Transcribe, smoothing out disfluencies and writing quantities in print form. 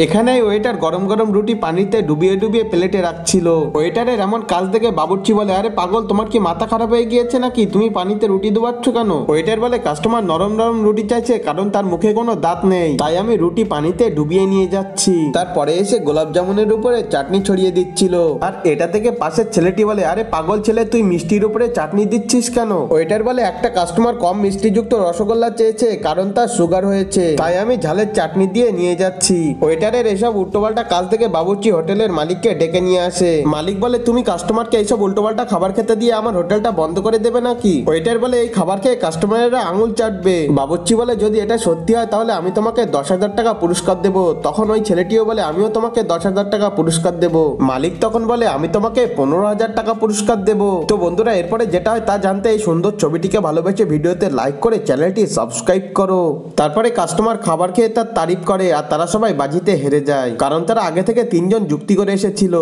এখানে ওয়েটার গরম গরম রুটি পানিতে ডুবিয়ে ডুবিয়ে প্লেটে রাখছিল। ওয়েটারের এমন কাজ দেখে বাবুর্চি বলে, আরে পাগল, তোমার কি মাথা খারাপ হয়ে গিয়েছে নাকি? তুমি পানিতে রুটি ডুবাচ্ছ কেন? ওয়েটার বলে, কাস্টমার নরম নরম রুটি চাইছে, কারণ তার মুখে কোনো দাঁত নেই, তাই আমি রুটি পানিতে ডুবিয়ে নিয়ে যাচ্ছি। তারপরে এসে গোলাপ জামুনের উপরে চাটনি ছড়িয়ে দিচ্ছিল। আর এটা থেকে পাশের ছেলেটি বলে, আরে পাগল ছেলে, তুই মিষ্টির উপরে চাটনি দিচ্ছিস কেন? ওয়েটার বলে, একটা কাস্টমার কম মিষ্টিযুক্ত রসগোল্লা চেয়েছে, কারণ তার সুগার হয়েছে, তাই আমি ঝালের চাটনি দিয়ে নিয়ে যাচ্ছি। ওয়েটারের এসব উল্টোপাল্টা কাজ থেকে বাবুর্চি হোটেলের মালিককে ডেকে নিয়ে আসে। মালিক বলে, তুমি কাস্টমারকে এইসব উল্টোপাল্টা খাবার খেতে দিয়ে আমার হোটেলটা বন্ধ করে দেবে নাকি? ওয়েটার বলে, এই খাবার খেয়ে কাস্টমারেরা আঙুল চাটবে। বাবুর্চি বলে, যদি এটা সত্যি হয় তাহলে আমি তোমাকে 10,000 টাকা পুরস্কার দেবো। তখন ওই ছেলেটিও বলে, আমিও তোমাকে 10,000 টাকা পুরস্কার দেবো। মালিক তখন বলে, আমি তোমাকে 15,000 টাকা পুরস্কার দেবো। তো বন্ধুরা, এরপরে যেটা হয় তা জানতে এই সুন্দর ছবিটিকে ভালোবেসে ভিডিওতে লাইক করে চ্যানেলটি সাবস্ক্রাইব করো। তারপরে কাস্টমার খাবার খেয়ে তার তারিফ করে, আর তারা সবাই বাজিতে হেরে যায়, কারণ তারা আগে থেকে 3 জন যুক্তি করে এসেছিল।